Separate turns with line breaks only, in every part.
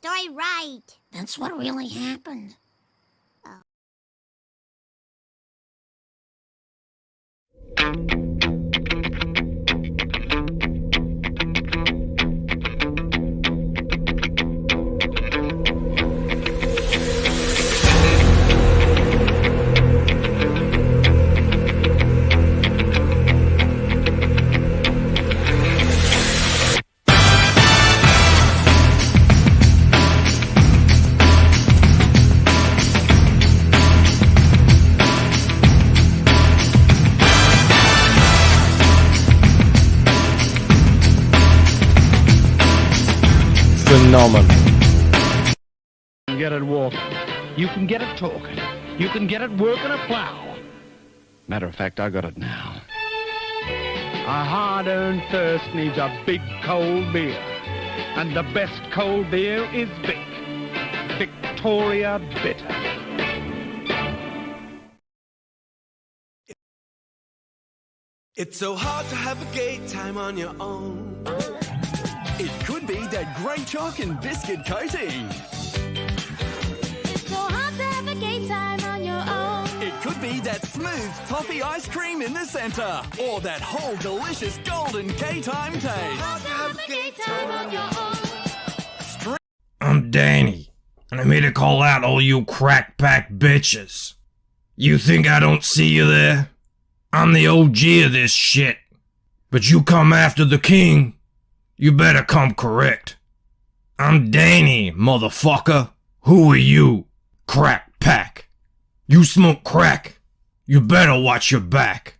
story right.
That's what really happened.
Phenomenal.
You can get it walking. You can get it talking. You can get it working a plow. Matter of fact, I got it now. A hard-earned thirst needs a big cold beer. And the best cold beer is Vic. Victoria Bitter.
It's so hard to have a gay time on your own. It could be that great chalk and biscuit coating.
It's so hard to have a gay time on your own.
It could be that smooth toffee ice cream in the centre. Or that whole delicious golden K-time taste.
Hard to have a gay time on your own.
I'm Danny, and I'm here to call out all you crack pack bitches. You think I don't see you there? I'm the OG of this shit. But you come after the king, you better come correct. I'm Danny, motherfucker. Who are you? Crack pack. You smoke crack. You better watch your back.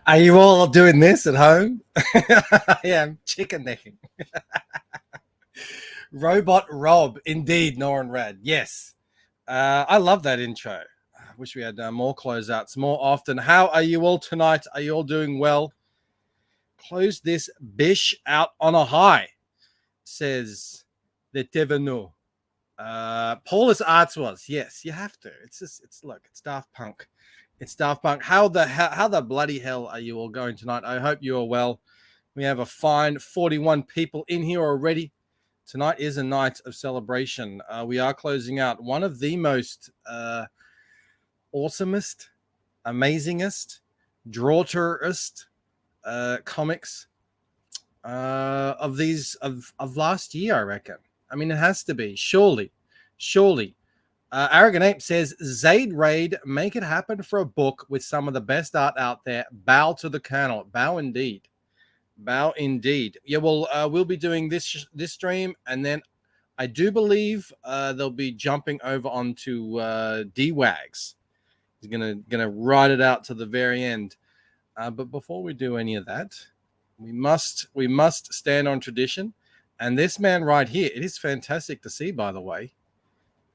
Are you all doing this at home? I am chicken necking. Robot Rob, indeed, Noran Rad. Yes. I love that intro. I wish we had more closeouts more often. How are you all tonight? Are you all doing well? Close this bish out on a high, says the Devenu. Paulus Arts was. Yes, you have to. Look, it's Daft Punk. It's Daft Punk. How the bloody hell are you all going tonight? I hope you are well. We have a fine 41 people in here already. Tonight is a night of celebration. We are closing out one of the most awesomest, amazingest, drawterest comics of last year, I reckon. I mean, it has to be. Surely. Arrogant Ape says, Zaid Raid, make it happen for a book with some of the best art out there. Bow to the Colonel. Bow indeed. Yeah, well, we'll be doing this stream, and then I do believe they'll be jumping over onto D-Wags. He's gonna ride it out to the very end. But before we do any of that, we must stand on tradition. And this man right here, it is fantastic to see, by the way.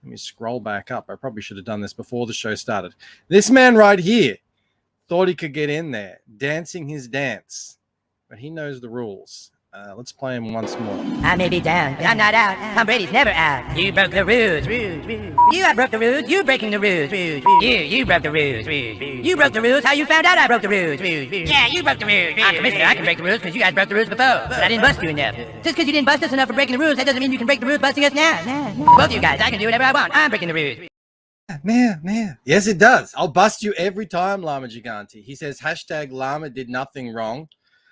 Let me scroll back up. I probably should have done this before the show started. This man right here thought he could get in there, dancing his dance, but he knows the rules. Let's play him once more.
I may be down, but I'm not out. Tom Brady's never out. You broke the rules. You broke the rules. You breaking the rules. You broke the rules. You broke the rules. How you found out I broke the rules? Yeah, you broke the rules. I'm commissioner. I can break the rules because you guys broke the rules before. But I didn't bust you enough. Just because you didn't bust us enough for breaking the rules, that doesn't mean you can break the rules busting us now. Both of you guys, I can do whatever I want. I'm breaking the rules.
Nah. Yes, it does. I'll bust you every time, Llama Gigante. He says, hashtag Llama did nothing wrong.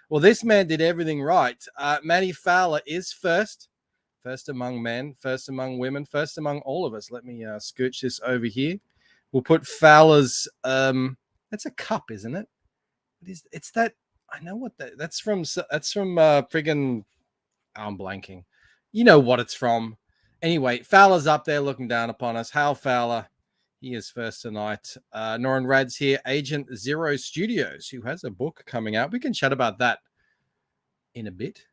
Well, this man did everything right. Matty Fowler is first among men, first among women, first among all of us. Let me scooch this over here. We'll put Fowler's, that's a cup, isn't it? It's that, I know what that's from friggin', I'm blanking. You know what it's from. Anyway, Fowler's up there looking down upon us. Hal Fowler, he is first tonight. Noran Rad's here, Agent Zero Studios, who has a book coming out. We can chat about that in a bit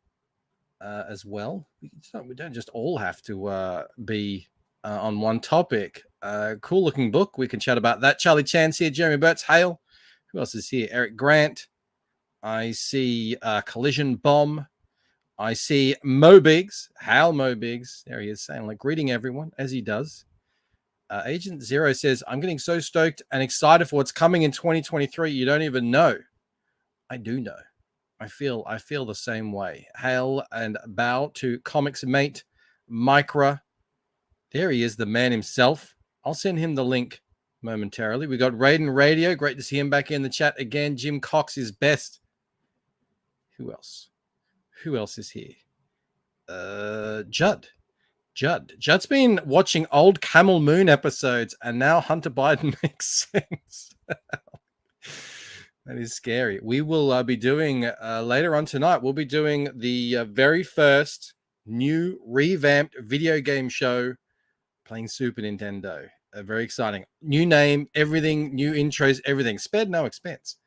as well. We don't just all have to be on one topic. Cool looking book. We can chat about that. Charlie Chan's here, Jeremy Burt's Hale. Who else is here? Eric Grant. I see Collision Bomb. I see Mo Biggs, Hal Mo Biggs. There he is, saying like greeting everyone as he does. Agent Zero says, I'm getting so stoked and excited for what's coming in 2023. You don't even know. I do know. I feel the same way. Hail and bow to Comics Mate Micra. There he is, the man himself. I'll send him the link momentarily. We got Raiden Radio. Great to see him back in the chat again. Jim Cox is best. Who else? Who else is here? Judd. Judd's been watching old Camel Moon episodes, and now Hunter Biden makes sense. That is scary. We will be doing later on tonight. We'll be doing the very first new revamped video game show playing Super Nintendo. Very exciting. New name, everything, new intros, everything. Spared no expense.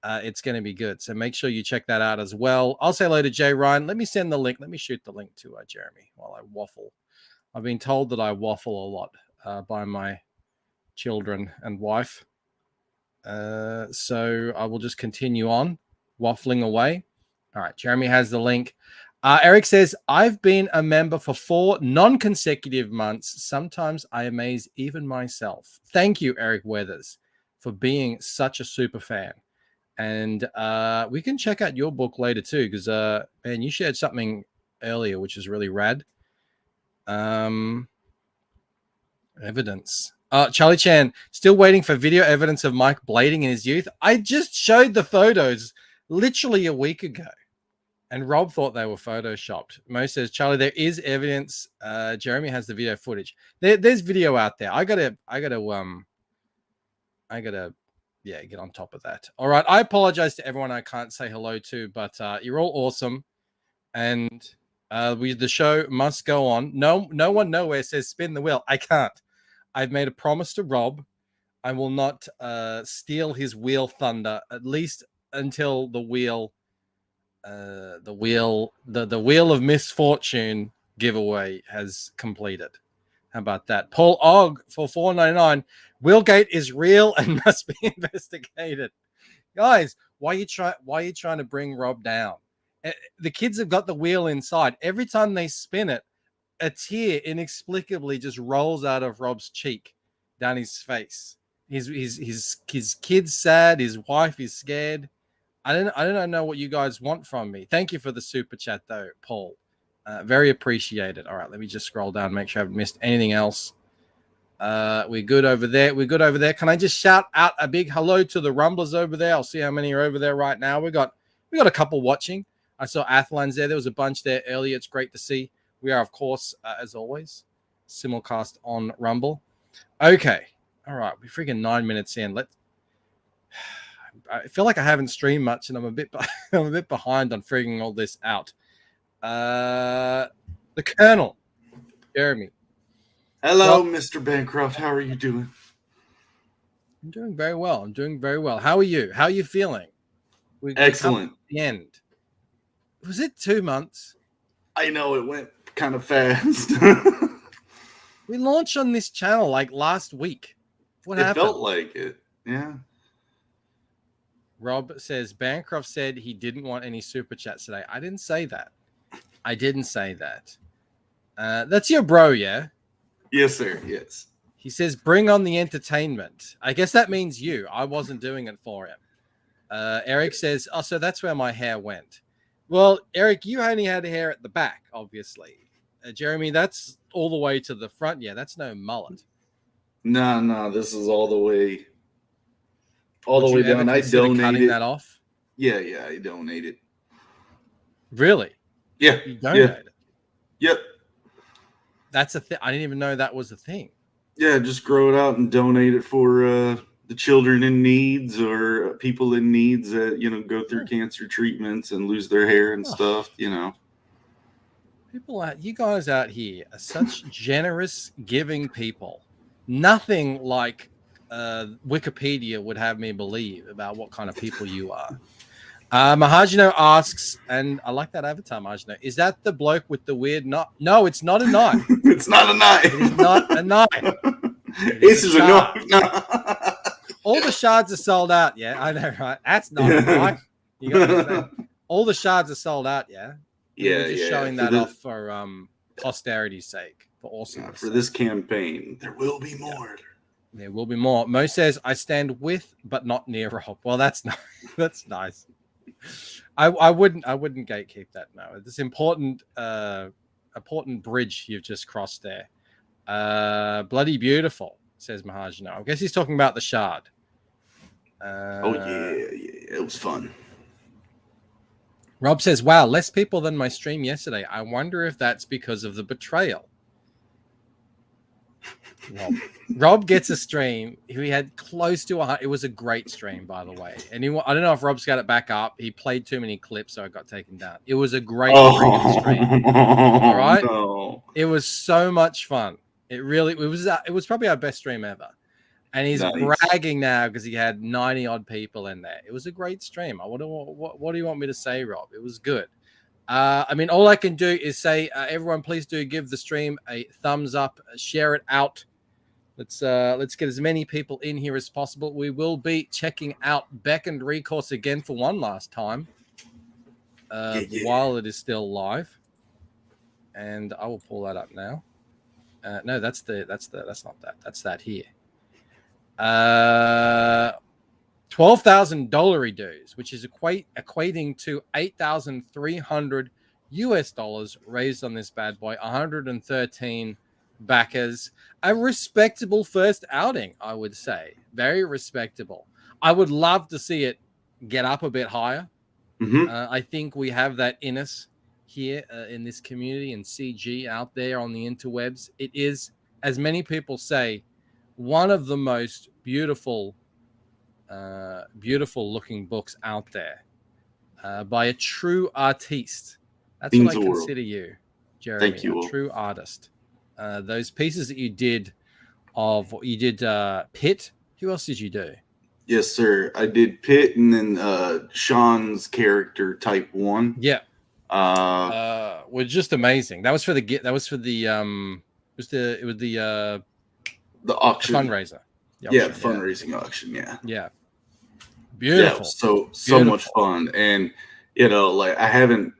It's going to be good. So make sure you check that out as well. I'll say hello to Jay Ryan. Let me send the link. Let me shoot the link to Jeremy while I waffle. I've been told that I waffle a lot by my children and wife. So I will just continue on waffling away. All right. Jeremy has the link. Eric says, I've been a member for 4 non-consecutive months. Sometimes I amaze even myself. Thank you, Eric Weathers, for being such a super fan. And we can check out your book later too, because man, you shared something earlier, which is really rad. Evidence. Charlie Chan, still waiting for video evidence of Mike blading in his youth. I just showed the photos literally a week ago, and Rob thought they were photoshopped. Mo says, Charlie, there is evidence. Jeremy has the video footage. There's video out there. I gotta get on top of that. All right. I apologize to everyone I can't say hello to, but you're all awesome. And the show must go on. No one nowhere says spin the wheel. I can't. I've made a promise to Rob. I will not steal his wheel thunder, at least until the wheel of misfortune giveaway has completed. How about that? Paul Ogg for $4.99. Wheelgate is real and must be investigated. Guys, why are you trying to bring Rob down? The kids have got the wheel inside. Every time they spin it, a tear inexplicably just rolls out of Rob's cheek down his face. His kid's sad. His wife is scared. I don't know what you guys want from me. Thank you for the super chat though, Paul. Very appreciated. All right, let me just scroll down, make sure I haven't missed anything else. We're good over there. Can I just shout out a big hello to the Rumblers over there? I'll see how many are over there right now. We got a couple watching. I saw Athlan's there. There was a bunch there earlier. It's great to see. We are, of course, as always, simulcast on Rumble. Okay. All right. We're freaking 9 minutes in. I feel like I haven't streamed much, and I'm a bit behind on figuring all this out. The Colonel, Jeremy.
Hello, Mr. Bancroft. How are you doing?
I'm doing very well. How are you? How are you feeling?
Excellent.
The end. Was it 2 months?
I know it went kind of fast.
We launched on this channel like last week. What happened?
It felt like it. Yeah.
Rob says Bancroft said he didn't want any super chats today. I didn't say that. That's your bro, yeah?
Yes, sir. Yes.
He says, bring on the entertainment. I guess that means you. I wasn't doing it for him. Eric says, oh, so that's where my hair went. Well, Eric, you only had hair at the back, obviously. Jeremy, that's all the way to the front. Yeah, that's no mullet.
No, this is all the way
Would you ever
down. I
consider cutting
donated.
that off?
Yeah, I donated.
Really?
Yeah,
You donated?
yep.
That's a thing. I didn't even know that was a thing.
Yeah, just grow it out and donate it for the children in needs or people in needs that go through cancer treatments and lose their hair and stuff.
People, you guys out here are such generous, giving people. Nothing like Wikipedia would have me believe about what kind of people you are. Mahajino asks, and I like that avatar, Mahajino. Is that the bloke with the weird knife? No, it's not a knife.
It's not a knife.
It is not a knife.
This is a
shard.
knife.
All the shards are sold out. Yeah, I know, right? That's not a knife. You got to understand. All the shards are sold out. Yeah.
Yeah,
We're just showing that off for posterity's sake, for awesomeness.
For this campaign, there will be more.
There will be more. Mo says, "I stand with, but not near Rob." Well, that's nice. That's nice. I wouldn't gatekeep that. No, this important bridge you've just crossed there. Bloody beautiful, says Mahajino. I guess he's talking about the shard.
Oh yeah, it was fun.
Rob says, "Wow, less people than my stream yesterday. I wonder if that's because of the betrayal." Rob gets a stream. He had close to 100. It was a great stream, by the way. And I don't know if Rob's got it back up. He played too many clips, so it got taken down. It was a great stream. All right,
no.
It was so much fun. It was probably our best stream ever. And he's bragging now because he had 90 odd people in there. It was a great stream. What do you want me to say, Rob? It was good. I mean, all I can do is say, everyone, please do give the stream a thumbs up, share it out. Let's get as many people in here as possible. We will be checking out Beck and Recourse again for one last time while it is still live, and I will pull that up now. No, that's not that. That's that here. $12,000 dues, which is equating to $8,300 raised on this bad boy. 113 backers. A respectable first outing, I would say. Very respectable. I would love to see it get up a bit higher.
Mm-hmm.
I think we have that in us here in this community and CG out there on the interwebs. It is, as many people say, one of the most beautiful looking books out there by a true artiste. That's what I consider you, Jeremy.
Thank you.
A true artist. Those pieces that you did Pitt. Who else did you do?
Yes, sir. I did Pitt and then Sean's character type 1.
Yeah. Was just amazing. That was for the
auction
fundraiser.
The fundraising auction.
Yeah. Beautiful.
Yeah, so much fun. And like I haven't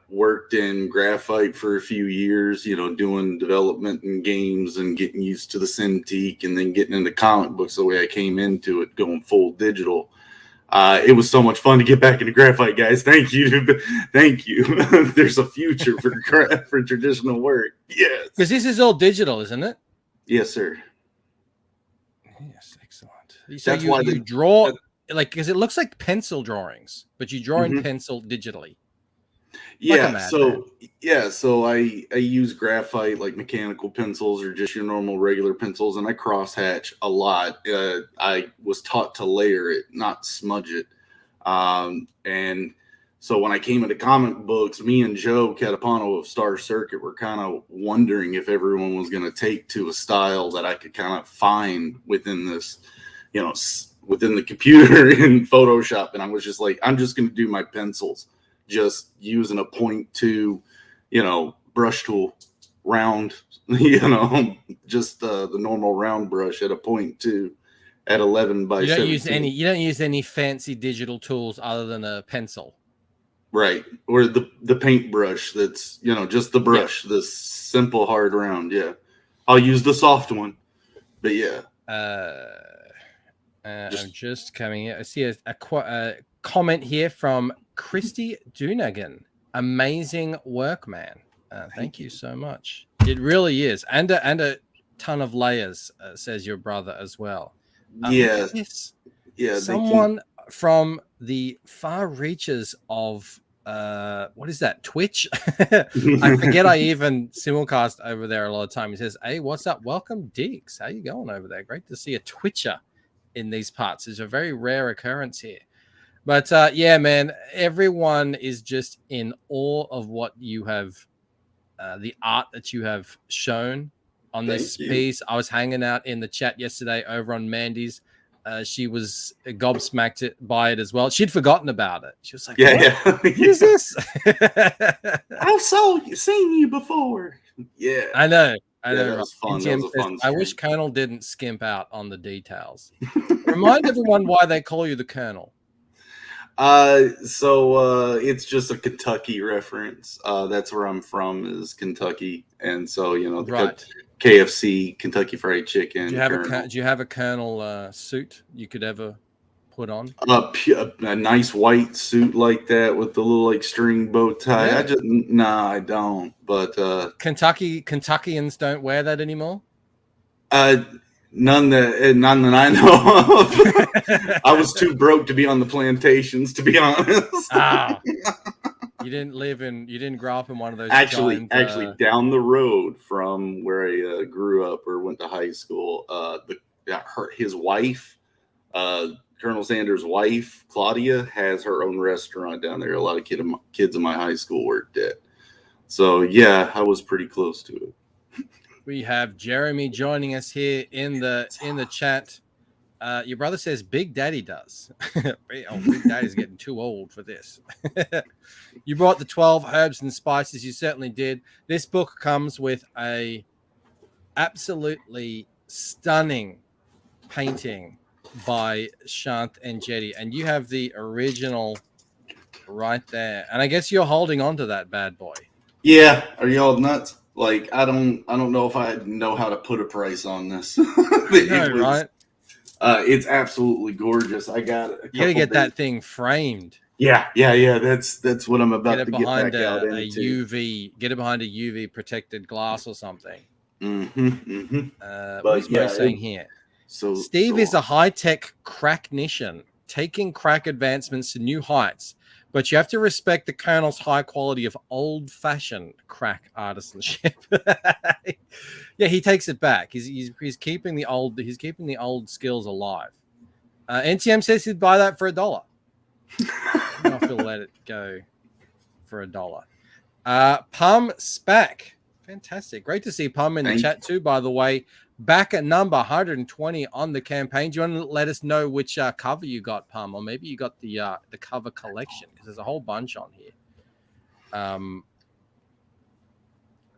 worked in graphite for a few years, doing development in games and getting used to the Cintiq and then getting into comic books the way I came into it, going full digital. It was so much fun to get back into graphite, guys. Thank you. Thank you. There's a future for traditional work. Yes.
Because this is all digital, isn't it?
Yes, sir.
Yes, excellent. So why you draw because it looks like pencil drawings, but you draw in pencil digitally.
So I use graphite, like mechanical pencils or just your normal regular pencils, and I cross hatch a lot. I was taught to layer it, not smudge it. And so when I came into comic books, me and Joe Catapano of Star Circuit were kind of wondering if everyone was going to take to a style that I could kind of find within this, within the computer in Photoshop. And I was just like, I'm just going to do my pencils, just using a 0.2, brush tool, round, just the normal round brush at a 0.2 at 11 by 17.
You don't use any fancy digital tools other than a pencil.
Right. Or the paintbrush that's, just the brush, this simple hard round. Yeah. I'll use the soft one. But yeah.
I'm just coming here. I see a comment here from Christy Dunagan. Amazing work, man. Thank you so much. It really is. And a ton of layers, says your brother as well.
Yes.
Yes.
Yeah.
Someone from the far reaches of what is that, Twitch? I forget I even simulcast over there a lot of time. He says, hey, what's up? Welcome, Diggs. How you going over there? Great to see a Twitcher in these parts. It's a very rare occurrence here. But yeah, man, everyone is just in awe of what you have, the art that you have shown on this piece. I was hanging out in the chat yesterday over on Mandy's. She was gobsmacked by it as well. She'd forgotten about it. She was like, what is this?
I've seen you before. Yeah.
I know.
That was fun. That was a fun
I wish Colonel didn't skimp out on the details. Remind everyone why they call you the Colonel.
So it's just a Kentucky reference. That's where I'm from, is Kentucky. And so, you know, the KFC, Kentucky Fried Chicken.
Do you have a Colonel suit you could ever put on?
A nice white suit like that with the little like string bow tie. Yeah. I don't. But
Kentuckians don't wear that anymore.
None that I know of. I was too broke to be on the plantations, to be honest.
You didn't grow up in one of those.
Actually, down the road from where I grew up or went to high school, his wife, Colonel Sanders' wife, Claudia, has her own restaurant down there. A lot of kids in my high school worked at. So yeah, I was pretty close to it.
We have Jeremy joining us here in the chat. Your brother says Big Daddy does. Big Daddy's getting too old for this. You brought the 12 herbs and spices. You certainly did. This book comes with a absolutely stunning painting by Shant Enjeti, and you have the original right there. And I guess you're holding on to that bad boy.
Yeah. Are y'all nuts? Like, I don't know if I know how to put a price on this.
Right?
It's absolutely gorgeous. I got it.
You gotta get that thing framed.
Yeah. That's what I'm about to get back out into.
Get it behind a UV protected glass or something.
What's
Mo saying here? Steve is a high-tech cracknician, taking crack advancements to new heights. But you have to respect the Colonel's high quality of old-fashioned crack artisanship. Yeah, he takes it back. He's keeping the old skills alive. NTM says he'd buy that for $1. I don't know if he'll let it go for $1. Pum Spack, fantastic, great to see Pum in the chat too. By the way, back at number 120 on the campaign. Do you want to let us know which cover you got, Pum, or maybe you got the cover collection, because there's a whole bunch on here.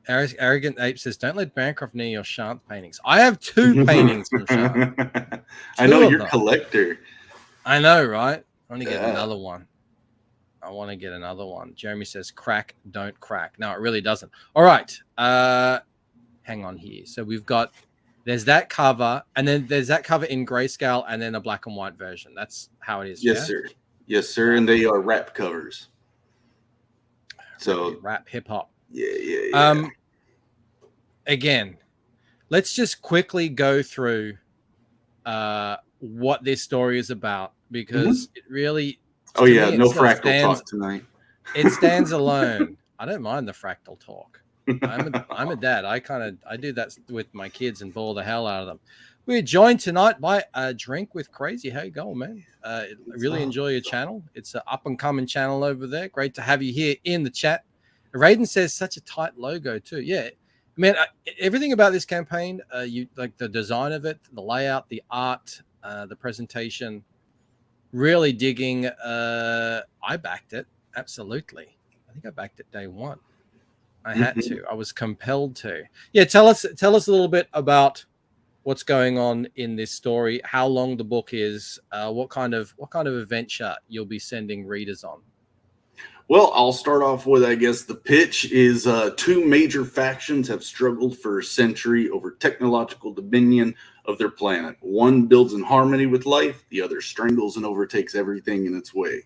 Arrogant Ape says, "Don't let Bancroft near your Shant paintings." I have 2 paintings from Shant.
I know you're a collector.
I know, right? I want to get another one. Jeremy says, "Crack, don't crack." No, it really doesn't. All right. Hang on here. So there's that cover, and then there's that cover in grayscale, and then a black and white version. That's how it is.
Yes, sir. Yes, sir. And they are rap covers. So
rap, hip hop.
Yeah.
Again, let's just quickly go through what this story is about, because it really.
Oh yeah, no fractal talk tonight.
It stands alone. I don't mind the fractal talk. I'm a dad. I do that with my kids and bore the hell out of them. We're joined tonight by a Drink with Crazy. How you going, man? I really enjoy your channel. It's an up and coming channel over there. Great to have you here in the chat. Raiden says such a tight logo too. Yeah, man. Everything about this campaign, you like the design of it, the layout, the art, the presentation. Really digging. I backed it absolutely. I think I backed it day one. I had to. I was compelled to. Yeah, tell us a little bit about what's going on in this story, how long the book is, what kind of adventure you'll be sending readers on.
Well, I'll start off with, I guess, the pitch is 2 major factions have struggled for a century over technological dominion of their planet. One builds in harmony with life, the other strangles and overtakes everything in its way.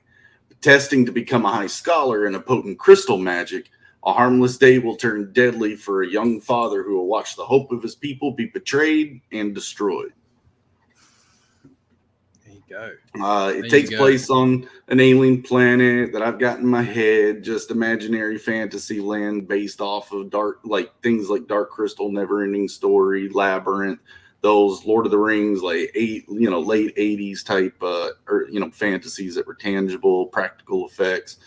Testing to become a high scholar in a potent crystal magic, A harmless day will turn deadly for a young father who will watch the hope of his people be betrayed and destroyed.
There you go.
It
There
takes
you go.
place on an alien planet that I've got in my head, just imaginary fantasy land based off of things like Dark Crystal, Neverending Story, Labyrinth, those Lord of the Rings, like late 80s type fantasies that were tangible, practical effects.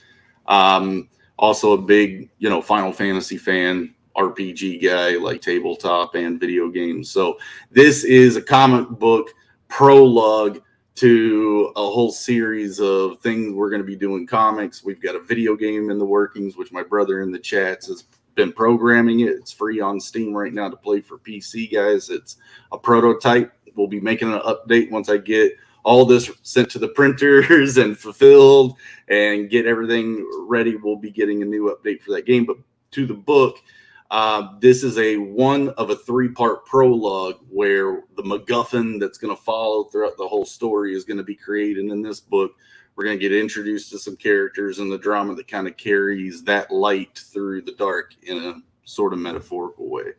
Also a big, Final Fantasy fan, RPG guy, like tabletop and video games. So this is a comic book prologue to a whole series of things we're going to be doing comics. We've got a video game in the workings, which my brother in the chats has been programming it. It's free on Steam right now to play for PC, guys. It's a prototype. We'll be making an update once I get all this sent to the printers and fulfilled and get everything ready. We'll be getting a new update for that game. But to the book, this is one of a 3-part prologue where the MacGuffin that's going to follow throughout the whole story is going to be created in this book. We're going to get introduced to some characters and the drama that kind of carries that light through the dark in a sort of metaphorical way.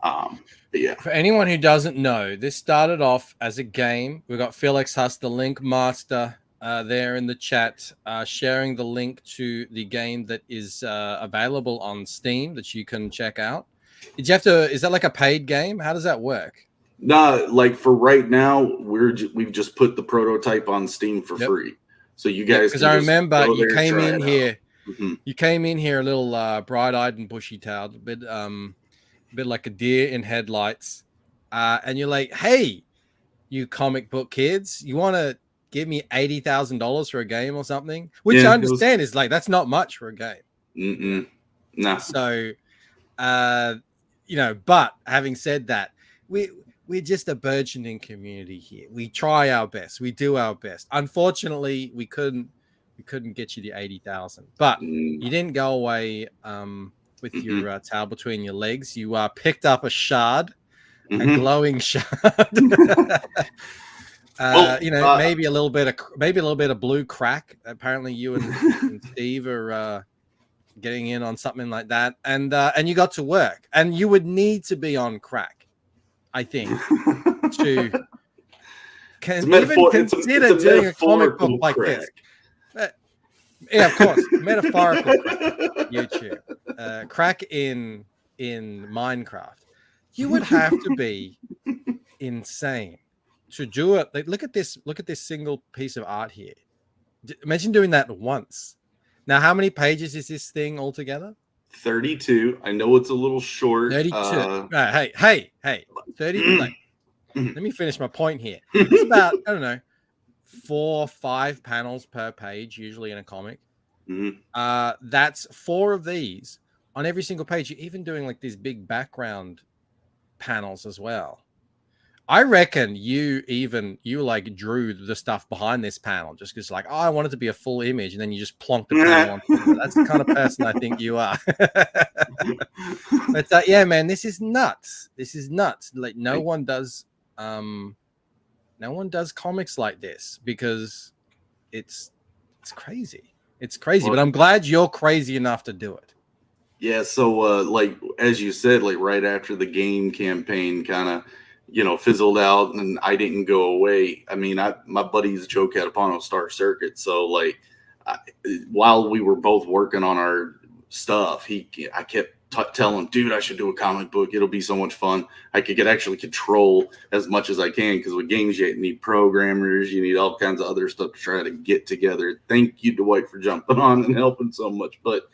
But yeah.
For anyone who doesn't know, this started off as a game. We got Felix Huss, the Link Master, there in the chat, sharing the link to the game that is available on Steam that you can check out. Did you have to? Is that like a paid game? How does that work?
No, like for right now, we've just put the prototype on Steam for free. So you guys,
because I remember you came in here.
Mm-hmm.
You came in here a little bright-eyed and bushy-tailed, a bit like a deer in headlights, and you're like, "Hey, you comic book kids, you want to give me $80,000 for a game or something?" Which I understand is like that's not much for a game.
No.
So, but having said that, we're just a burgeoning community here. We try our best. We do our best. Unfortunately, we couldn't get you the 80,000, but you didn't go away with your tail between your legs. You picked up a shard, a glowing shard. Maybe a little bit of blue crack. Apparently, you and Steve are getting in on something like that, and you got to work. And you would need to be on crack, I think, to consider doing a comic book like this. Yeah, of course, metaphorical crack. YouTube, crack in Minecraft. You would have to be insane to do it. Like, look at this single piece of art here. Imagine doing that once. Now, how many pages is this thing altogether?
32. I know it's a little short.
32. Hey. 30. Let me finish my point here. It's about, I don't know, 4 or 5 panels per page, usually in a comic. That's 4 of these on every single page. You're even doing like these big background panels as well. I reckon you like drew the stuff behind this panel just because like, I want it to be a full image, and then you just plonked the panel on top of it. That's the kind of person I think you are. But yeah, man, this is nuts. Like no one does comics like this because it's crazy. It's crazy, but I'm glad you're crazy enough to do it.
Yeah, so like as you said, like right after the game campaign kind of fizzled out and I didn't go away. I mean, my buddy's Joe Catapano Star Circuit. So like while we were both working on our stuff, I kept telling him, dude, I should do a comic book. It'll be so much fun. I could actually control as much as I can, because with games you need programmers, you need all kinds of other stuff to try to get together. Thank you, Dwight, for jumping on and helping so much. But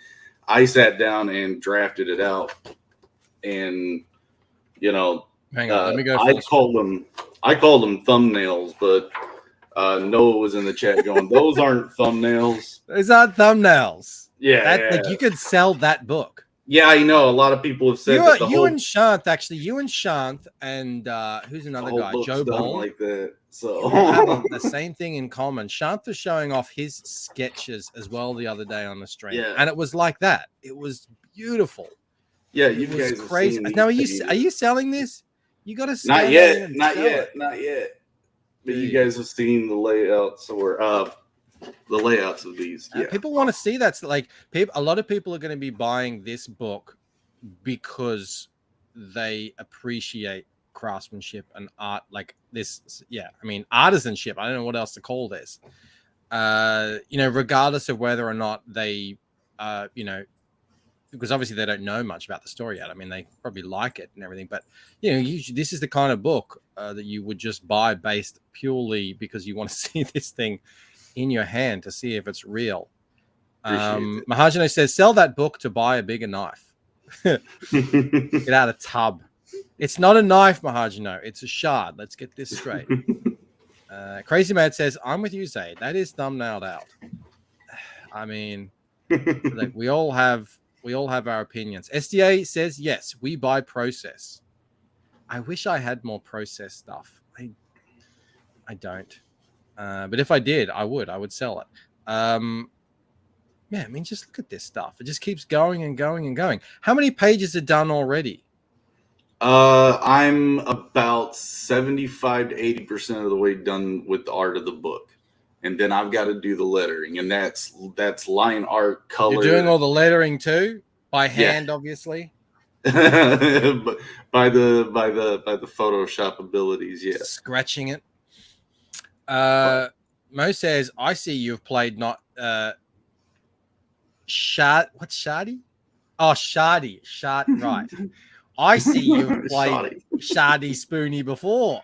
I sat down and drafted it out, and
hang on, let me go.
I called them thumbnails, but Noah was in the chat going, "Those aren't thumbnails.
Those aren't thumbnails."
Yeah,
Like you could sell that book.
Yeah, I know. A lot of people have said
you and Shant, and who's another guy, Joe Ball,
like that. So
have the same thing in common. Shant was showing off his sketches as well the other day on the stream, and it was like that. It was beautiful.
Yeah, you guys
was crazy. Now, are you selling this? You got to
not yet. But you guys have seen the layout. So we're the layouts of these. Yeah.
People want to see that. Like, a lot of people are going to be buying this book because they appreciate craftsmanship and art, like this. Yeah, I mean, artisanship. I don't know what else to call this. Regardless of whether or not they, because obviously they don't know much about the story yet. I mean, they probably like it and everything, but usually this is the kind of book that you would just buy based purely because you want to see this thing in your hand to see if it's real. Mahajano says, sell that book to buy a bigger knife. Get out of the tub. It's not a knife, Mahajano. It's a shard. Let's get this straight. Crazy Mad says, I'm with you, Zaid. That is thumbnailed out. I mean, like, we all have our opinions. SDA says, yes, we buy process. I wish I had more process stuff. I don't. But if I did, I would sell it. I mean, just look at this stuff. It just keeps going and going and going. How many pages are done already?
I'm about 75 to 80% of the way done with the art of the book. And then I've got to do the lettering, and that's line art, color.
You're doing all the lettering too? By hand, obviously.
But by the Photoshop abilities, yes.
Scratching it. Mo says, I see you've played not what's Shardy? Oh, Shardy. Right. I see you've played Shardy Spoony before.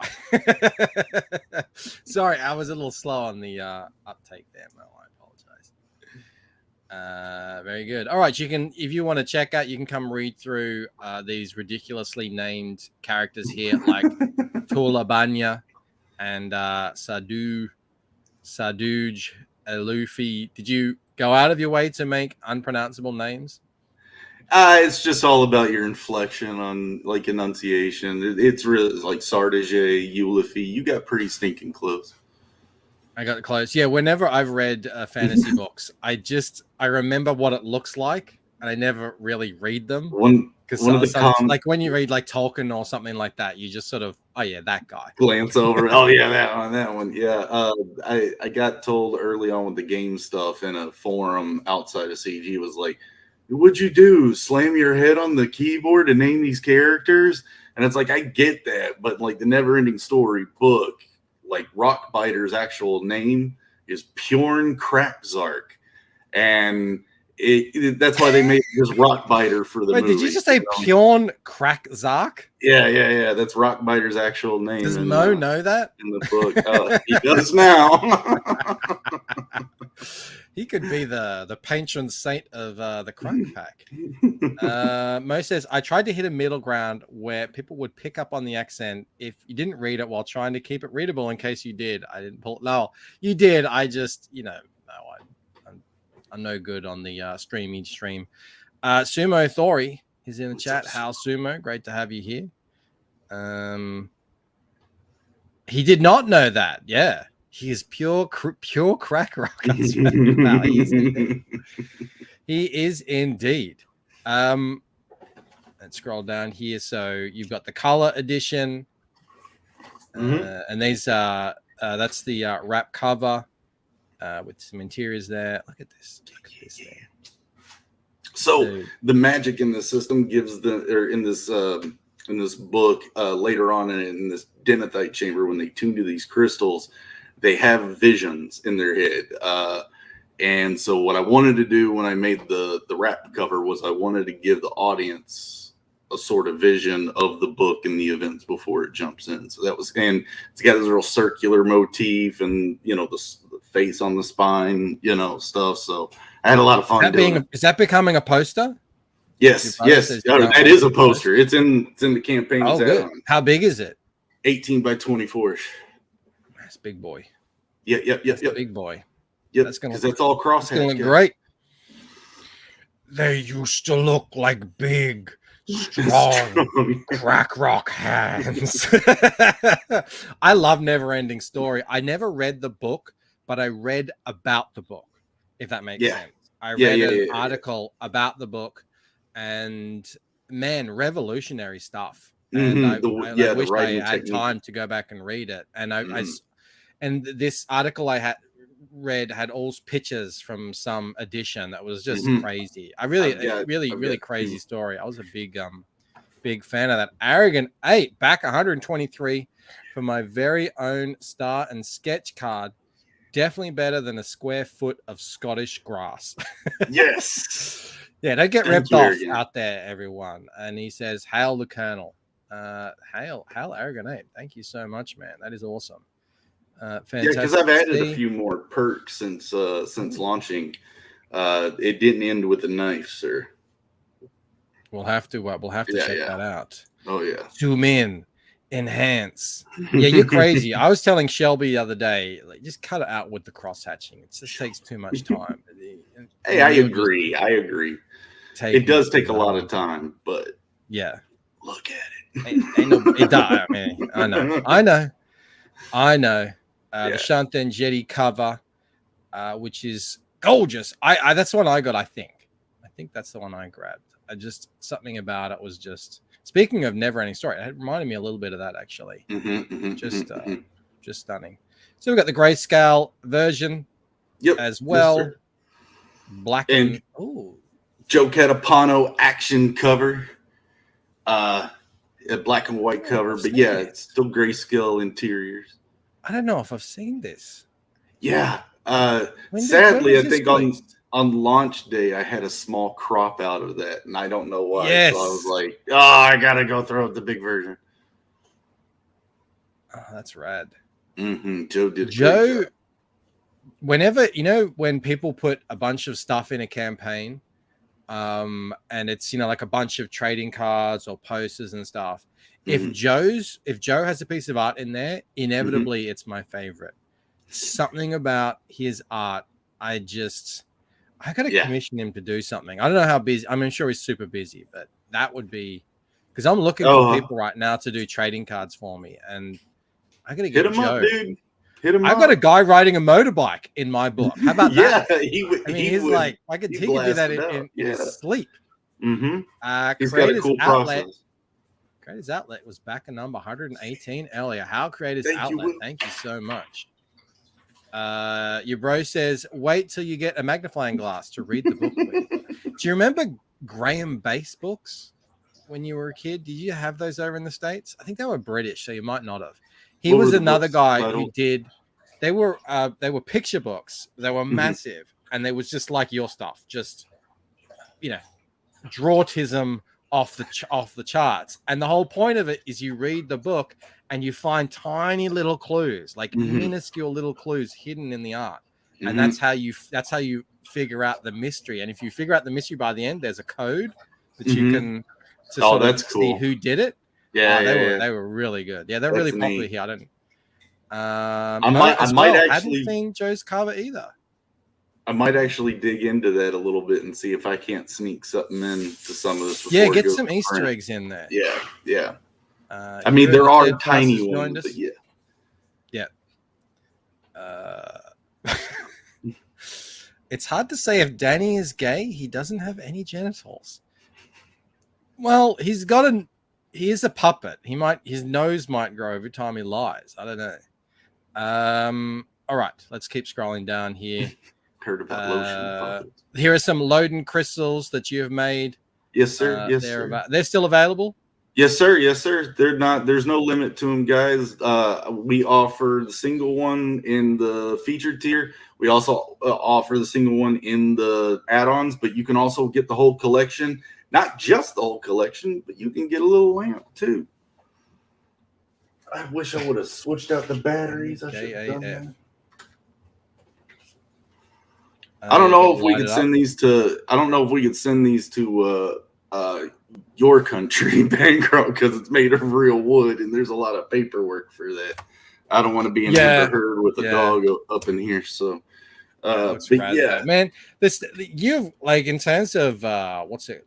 Sorry, I was a little slow on the uptake there, Mo. I apologize. Very good. All right, you can, if you want to check out, you can come read through these ridiculously named characters here, like Tula Banya and Saduj Luffy. Did you go out of your way to make unpronounceable names?
It's just all about your inflection on, like, enunciation. It's really like Sardaje, Ulifi. You got pretty stinking close.
I got it close. Yeah, whenever I've read fantasy books, I remember what it looks like, and I never really read them. Like when you read like Tolkien or something like that, you just sort of, oh yeah, that guy.
Glance over. Oh yeah, that one. Yeah. I got told early on with the game stuff in a forum outside of CG was like, what'd you do? Slam your head on the keyboard and name these characters? And it's like, I get that, but like the Neverending Story book, like Rockbiter's actual name is Bjorn Krakzark, and that's why they made this Rockbiter for the movie.
Did you just say Bjorn Krakzark?
Yeah. That's Rockbiter's actual name.
Does Mo know that
in the book? He does now.
He could be the patron saint of the Crack Pack. Mo says, I tried to hit a middle ground where people would pick up on the accent if you didn't read it while trying to keep it readable in case you did. I didn't pull it. No, you did. I just, I'm no good on the stream. Sumo Thori is in the chat. How Sumo? Great to have you here. He did not know that. Yeah. He is pure crack rock. He is indeed. Let's scroll down here. So you've got the color edition, and these that's the wrap cover with some interiors there. Look at this. There.
So the magic in the system gives in this book later on in this Demothite chamber, when they tune to these crystals, they have visions in their head. And so what I wanted to do when I made the wrap cover was I wanted to give the audience a sort of vision of the book and the events before it jumps in. So that was, and it's got this real circular motif and, the face on the spine, stuff. So I had a lot of fun doing it.
Is that becoming a poster?
Yes. That is a poster. It's in the campaign.
Oh, good. How big is it?
18 by 24.
That's big boy.
Yep.
Big boy.
Yep. That's all cross.
It's gonna look great. They used to look like big, strong crack rock hands. I love Neverending Story. I never read the book, but I read about the book, if that makes sense. I read an article about the book, and man, revolutionary stuff. And I wish I had time to go back and read it. And and this article I had read had all pictures from some edition that was just
Mhm.
crazy. I really,
I've got-
really,
I've
really
got
crazy
two.
story. I was a big fan of that. Arrogant 8 back 123 for my very own star and sketch card. Definitely better than a square foot of Scottish grass.
Yes.
Yeah, don't get
Thank
ripped
you,
off
Arrogant.
out there, everyone. And he says, "Hail the Colonel." Hail, Arrogant 8. Thank you so much, man. That is awesome.
Yeah,
Fantastic.
because I've added
See?
a few more perks since launching. It didn't end with a knife, sir.
We'll have to
Yeah,
check
yeah.
that out.
Oh yeah.
Zoom in, enhance. Yeah, you're crazy. I was telling Shelby the other day, like, just cut it out with the cross hatching. It just takes too much time.
Hey, I
You'll just
agree. I agree.
take
It does
me
take a
too
lot
long.
of time, but
Yeah,
look at
it does. I mean, I know.
Yeah.
The Shanten Jetty cover, which is gorgeous. I that's the one I got. I think that's the one I grabbed. I just something about it was just. Speaking of never ending story, it reminded me a little bit of that actually. Just stunning. So we've got the grayscale version
Yep.
as
Yes,
well.
sir.
Black
And-
and oh,
Joe Catapano action cover. A black and white cover,
I've
but
seen
yeah,
it.
it's still grayscale interiors.
I don't know if I've seen this.
Yeah.
When
Sadly,
was
I
this
think
released?
on launch day I had a small crop out of that, and I don't know why.
Yes.
So I was like, oh, I gotta go throw out the big version.
Oh, that's rad.
Joe did a great
Joe,
job.
whenever when people put a bunch of stuff in a campaign, and it's like a bunch of trading cards or posters and stuff. If Joe has a piece of art in there, inevitably it's my favorite. Something about his art, I gotta commission him to do something. I don't know how busy. I'm sure he's super busy, but that would be because I'm looking for people right now to do trading cards for me, and I gotta get
Hit him
Joe.
up, dude. Hit him up.
I've got a guy riding a motorbike in my book. How about that?
Yeah,
He's
would-
like, he could do that
blast it
in
out.
his sleep.
He's got a
Creators
cool
Outlet.
process.
Creators Outlet was back in number 118 earlier. How Creators
Thank you,
Outlet?
Will.
Thank you so much. Your bro says, wait till you get a magnifying glass to read the book with. Do you remember Graham Base books when you were a kid? Did you have those over in the States? I think they were British, so you might not have. He
What
was
were the
another
books?
guy
I
who
don't-
did. They were picture books. They were massive, and they was just like your stuff, just draughtism off the charts. And the whole point of it is you read the book and you find tiny little clues, like minuscule little clues hidden in the art, and that's how you figure out the mystery. And if you figure out the mystery by the end, there's a code that you can sort of
that's
see
cool.
who did it.
Yeah,
They were really good. Yeah, they're really
That's
popular
neat.
here. I don't.
I might
hadn't
actually-
seen Joe's cover either.
I might actually dig into that a little bit and see if I can't sneak something in to some of this.
Yeah,
before it
get
goes
some
to
Easter
print.
eggs in there.
Yeah. I
Europe
mean, there are
Dead
tiny
Classes joined
ones,
us.
but yeah.
It's hard to say if Danny is gay. He doesn't have any genitals. Well, he is a puppet. His nose might grow every time he lies. I don't know. All right, let's keep scrolling down here.
Heard about lotion puppets.
Here are some Loden crystals that you have made.
Yes, sir. Yes, sir.
They're still available.
Yes, sir. Yes, sir. They're not. There's no limit to them, guys. We offer the single one in the featured tier. We also offer the single one in the add-ons, but you can also get the whole collection. Not just the whole collection, but you can get a little lamp too. I wish I would have switched out the batteries. I should have done that. I don't know if we could send these to. I don't know if we could send these to your country, Bankroll, because it's made of real wood and there's a lot of paperwork for that. I don't want to be in the herd with a dog up in here. So, but yeah,
man, you've like in terms of extras,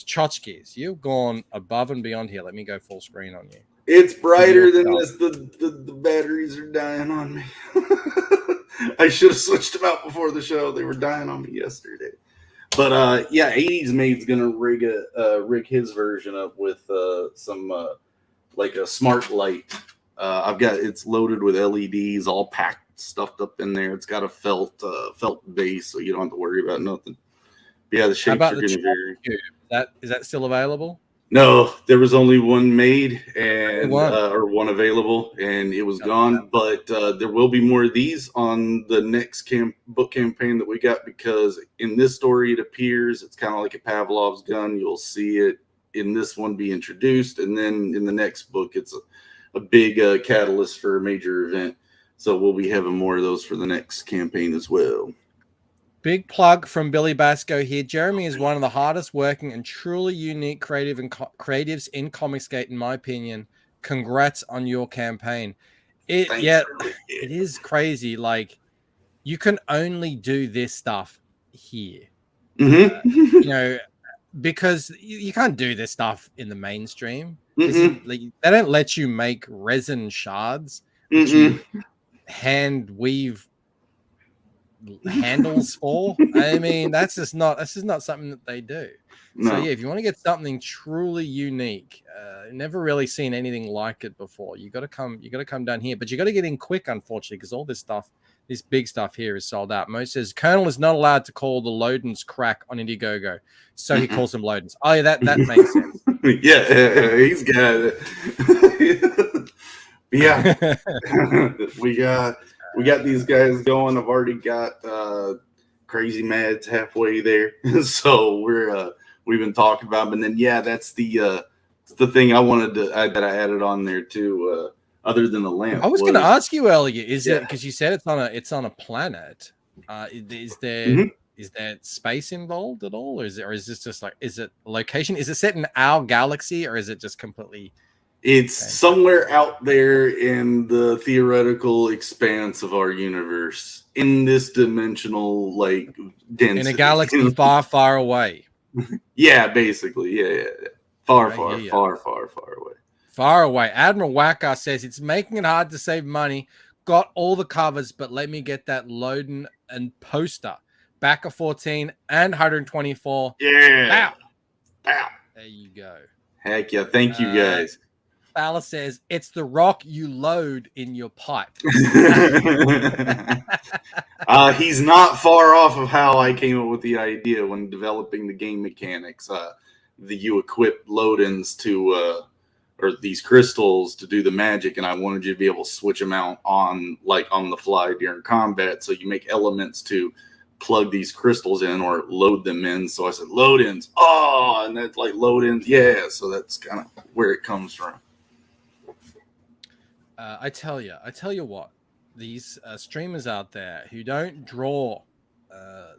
tchotchkes, you've gone above and beyond here. Let me go full screen on you.
it's brighter than this. The batteries are dying on me. I should have switched them out before the show. They were dying on me yesterday. But yeah, 80s Made's gonna rig his version up with some like a smart light. It's loaded with LEDs, all packed stuffed up in there. It's got a felt base, so you don't have to worry about nothing. But yeah, the
How
shapes
about
are
the
going to
Chalk
vary.
Cube? Is that still available?
No, there was only one made and
One.
or one available, and it was
Oh,
gone. But there will be more of these on the next book campaign that we got, because in this story it appears it's kind of like a Pavlov's gun. You'll see it in this one be introduced, and then in the next book it's a big catalyst for a major event. So we'll be having more of those for the next campaign as well.
Big plug from Billy Basco here. Jeremy is one of the hardest working and truly unique creatives in Comicsgate, in my opinion. Congrats on your campaign. It is crazy. Like, you can only do this stuff here. Because you can't do this stuff in the mainstream. They don't let you make resin shards that you hand weave handles for. I mean, that's just not something that they do.
No.
So yeah, if you want to get something truly unique, never really seen anything like it before, you got to come down here. But you got to get in quick, unfortunately, because all this stuff, this big stuff here, is sold out. Mo says Colonel is not allowed to call the Lodens crack on Indiegogo, so he calls them Lodens. Oh yeah, that makes sense.
Yeah, he's got it. Yeah. we got these guys going. I've already got Crazy Mads halfway there. So we've been talking about them. And then that's the thing I wanted to that I added on there too, other than the lamp.
I was going to ask you earlier, is it, because you said it's on a planet, is there space involved at all, or is this just like, is it location, is it set in our galaxy, or is it just completely
It's somewhere out there in the theoretical expanse of our universe, in this dimensional density,
in a galaxy far, far away?
Yeah, basically, yeah. Far away.
Far away. Admiral Wacker says it's making it hard to save money. Got all the covers, but let me get that Loden and poster. Back of 14 and 124.
Yeah.
Bow. There you go.
Heck yeah. Thank you guys.
Fowler says it's the rock you load in your pipe.
He's not far off of how I came up with the idea when developing the game mechanics. You equip load-ins to or these crystals to do the magic, and I wanted you to be able to switch them out on the fly during combat. So you make elements to plug these crystals in or load them in. So I said load-ins. Oh, and that's like load-ins. Yeah. So that's kind of where it comes from.
I tell you what, these streamers out there who don't draw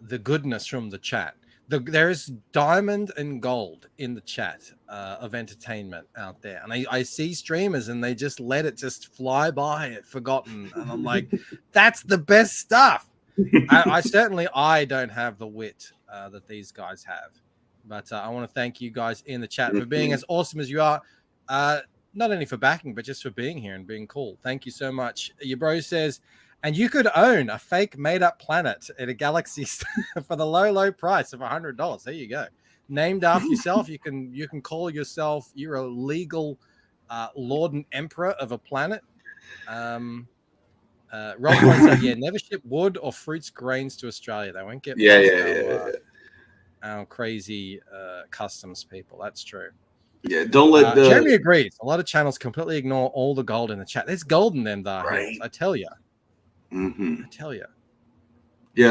the goodness from the chat. There is diamond and gold in the chat of entertainment out there, and I see streamers and they just let it just fly by, forgotten, and I'm like, that's the best stuff. I certainly don't have the wit that these guys have, but I want to thank you guys in the chat for being as awesome as you are. Not only for backing, but just for being here and being cool. Thank you so much. Your bro says, and you could own a fake made-up planet in a galaxy for the low price of $100. There you go. Named after yourself. You can call yourself, you're a legal lord and emperor of a planet. Rob points out, never ship wood or fruits grains to Australia. They won't get our crazy customs people. That's true.
Yeah, don't let
Jeremy agrees. A lot of channels completely ignore all the gold in the chat. There's gold in them, though.
Right.
I tell you.
Mm-hmm.
I tell you.
Yeah,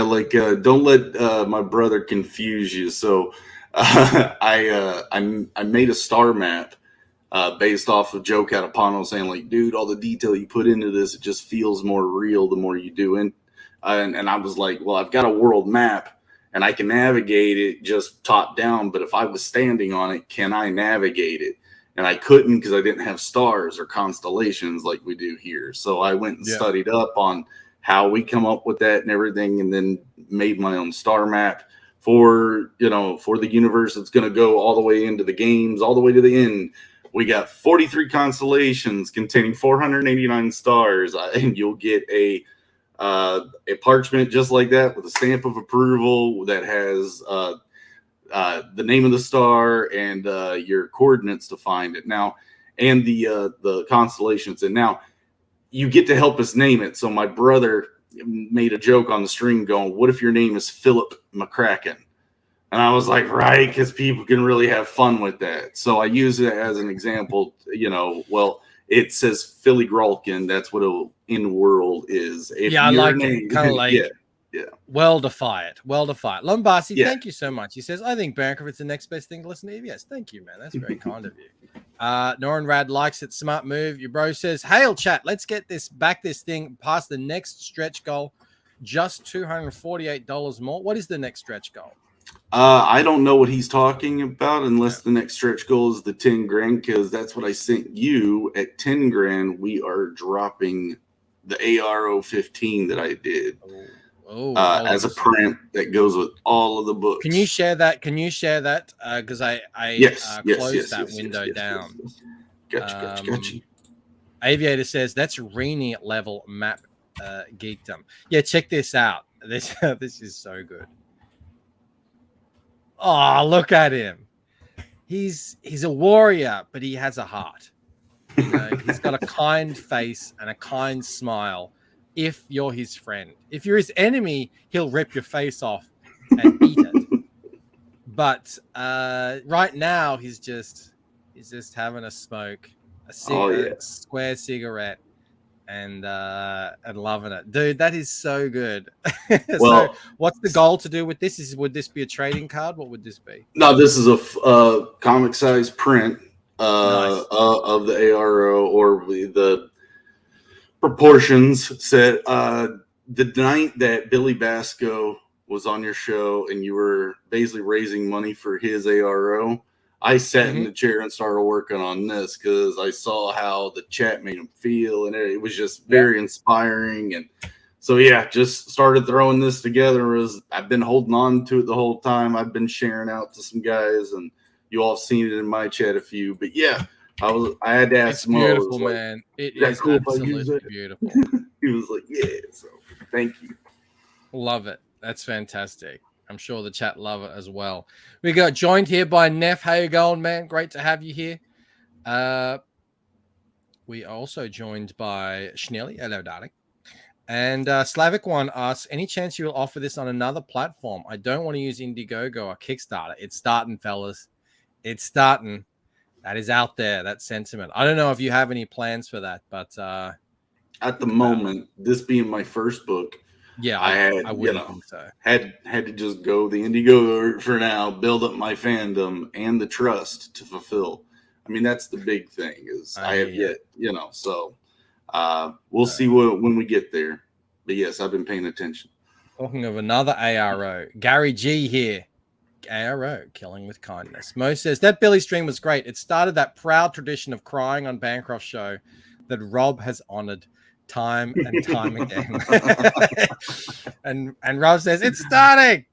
don't let my brother confuse you. So I made a star map based off of Joe Catapano saying dude, all the detail you put into this, it just feels more real the more you do it. And I was like, well, I've got a world map and I can navigate it just top down. But if I was standing on it, can I navigate it? And I couldn't because I didn't have stars or constellations like we do here. So I went and studied up on how we come up with that and everything, and then made my own star map for the universe that's going to go all the way into the games, all the way to the end. We got 43 constellations containing 489 stars, and you'll get a parchment just like that with a stamp of approval that has the name of the star and your coordinates to find it now, and the constellations. And now you get to help us name it. So my brother made a joke on the stream going, "What if your name is Philip McCracken?" And I was like, right, because people can really have fun with that. So I use it as an example. Well, it says Philly Grolkin. That's what a in world is. If
I
your
like
name,
it. Kind of like
yeah.
Well defiant. Lombasi,
Yeah.
thank you so much. He says, I think Bancroft's the next best thing to listen to EBS. Thank you, man. That's very kind of you. Noran Rad likes it. Smart move. Your bro says, hail chat. Let's get this thing past the next stretch goal. Just $248 more. What is the next stretch goal?
I don't know what he's talking about unless the next stretch goal is the 10 grand, because that's what I sent you. At 10 grand, we are dropping the ARO 15 that I did as a print that goes with all of the books.
Can you share that? Because I closed that window down.
Gotcha.
Aviator says that's Rini level map geekdom. Yeah, check this out. This is so good. Oh, look at him. He's a warrior, but he has a heart. He's got a kind face and a kind smile. If you're his friend, if you're his enemy, he'll rip your face off and eat it. But right now, he's just having a smoke, a square cigarette, and loving it, dude. That is so good.
Well,
so what's the goal to do with this? Would this be a trading card? What would this be?
No, this is a comic size print
Nice.
of the ARO, or the proportions set. The night that Billy Basco was on your show and you were basically raising money for his ARO, I sat in the chair and started working on this because I saw how the chat made him feel, and it was just very inspiring. And so, just started throwing this together. I've been holding on to it the whole time. I've been sharing out to some guys, and you all have seen it in my chat a few. But I had to ask.
It's beautiful, man. It is cool absolutely beautiful.
He was like, "Yeah." So, thank you.
Love it. That's fantastic. I'm sure the chat love it as well. We got joined here by Neff. How you going, man? Great to have you here. We are also joined by Schnelly. Hello, darling. And Slavic One asks, any chance you will offer this on another platform? I don't want to use Indiegogo or Kickstarter. It's starting, fellas. It's starting. That is out there, that sentiment. I don't know if you have any plans for that, but
at the moment, this being my first book, I wouldn't think so. Had to just go the Indiegogo for now, build up my fandom and the trust to fulfill. I mean, that's the big thing is I have yet, so we'll see when we get there. But yes, I've been paying attention.
Talking of another ARO, Gary G here. ARO, killing with kindness. Mo says that Billy stream was great. It started that proud tradition of crying on Bancroft's show that Rob has honored time and time again. and Rob says it's starting.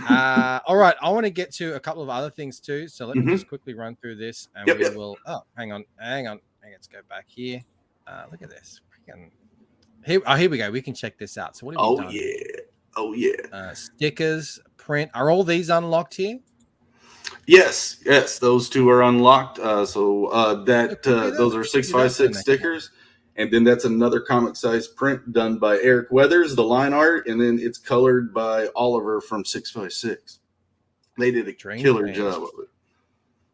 All right, I want to get to a couple of other things too. So let me just quickly run through this, and we will. Oh, hang on. Let's go back here. Look at this. Here we go. We can check this out. So what have you done?
Oh yeah.
Stickers, print. Are all these unlocked here?
Yes. Those two are unlocked. Those are 656 stickers. And then that's another comic size print done by Eric Weathers, the line art, and then it's colored by Oliver from 656. They did a killer job of it.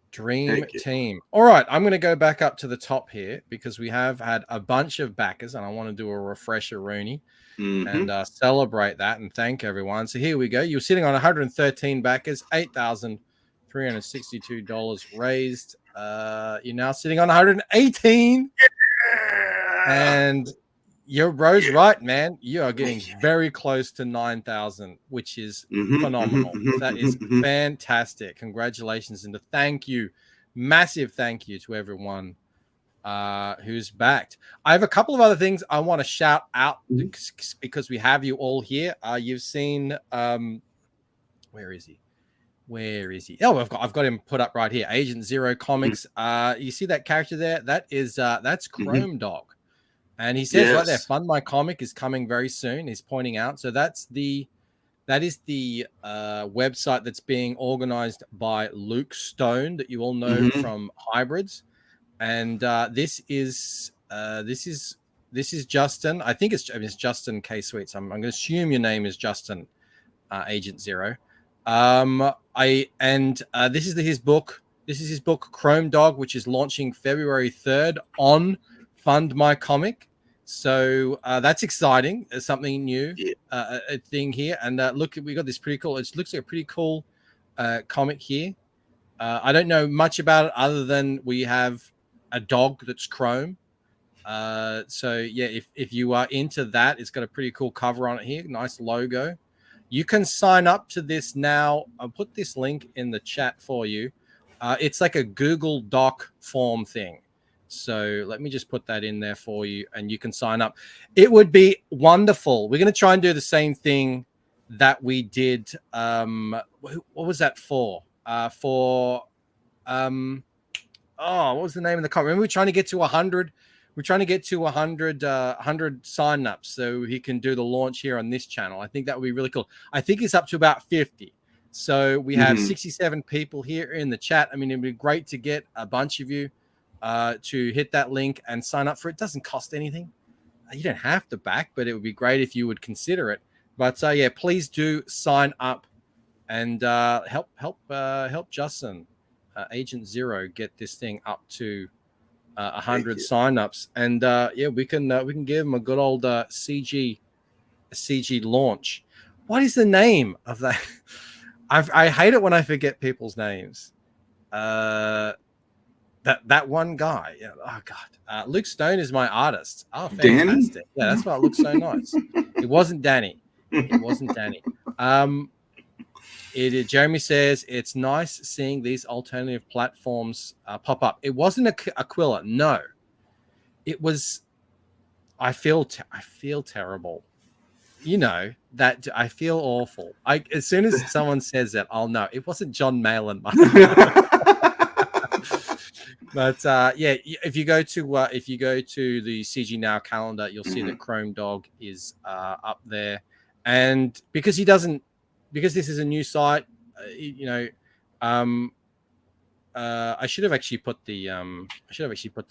Dream team. All right, I'm going to go back up to the top here because we have had a bunch of backers, and I want to do a refresher, Rooney, and celebrate that and thank everyone. So here we go. You're sitting on 113 backers, $8,362 raised. You're now sitting on 118. And your bro's right, man. You are getting very close to 9,000, which is phenomenal. That is fantastic. Congratulations and a thank you, massive thank you to everyone who's backed. I have a couple of other things I want to shout out because we have you all here. You've seen where is he? Oh, I've got him put up right here. Agent Zero Comics. You see that character there? That's Chrome Dog. And he says right there, Fund My Comic is coming very soon. He's pointing out. So that is the website that's being organized by Luke Stone that you all know from Hybrids. And this is This is Justin. I think it's Justin K Sweets. I'm going to assume your name is Justin Agent Zero. This is his book. This is his book Chrome Dog, which is launching February 3rd on Fund My Comic. So that's exciting. There's something new, a thing here. And look, we got this pretty cool. It looks like a pretty cool comic here. I don't know much about it other than we have a dog that's Chrome. So yeah, if you are into that, it's got a pretty cool cover on it here. Nice logo. You can sign up to this now. I'll put this link in the chat for you. It's like a Google Doc form thing. So let me just put that in there for you and you can sign up. It would be wonderful. We're going to try and do the same thing that we did. What was that for? What was the name of the comic? Remember, we're trying to get to 100. We're trying to get to 100 signups so he can do the launch here on this channel. I think that would be really cool. I think it's up to about 50. So we have 67 people here in the chat. I mean, it'd be great to get a bunch of you to hit that link and sign up for it. It doesn't cost anything. You don't have to back, but it would be great if you would consider it. But yeah, please do sign up and help Justin, Agent Zero, get this thing up to 100 signups. And yeah, we can give him a good old CG launch. What is the name of that? I hate it when I forget people's names. That one guy. Yeah. Oh God. Luke Stone is my artist. Oh, fantastic. Danny? Yeah, that's why it looks so nice. It wasn't Danny. It wasn't Danny. Jeremy says it's nice seeing these alternative platforms pop up. It wasn't Aquila. No, it was. I feel terrible. You know that I feel awful. As soon as someone says that, I'll know it wasn't John Malin. But yeah, if you go to the CG Now calendar, you'll see that Chrome Dog is up there, and because this is a new site, I should have actually put the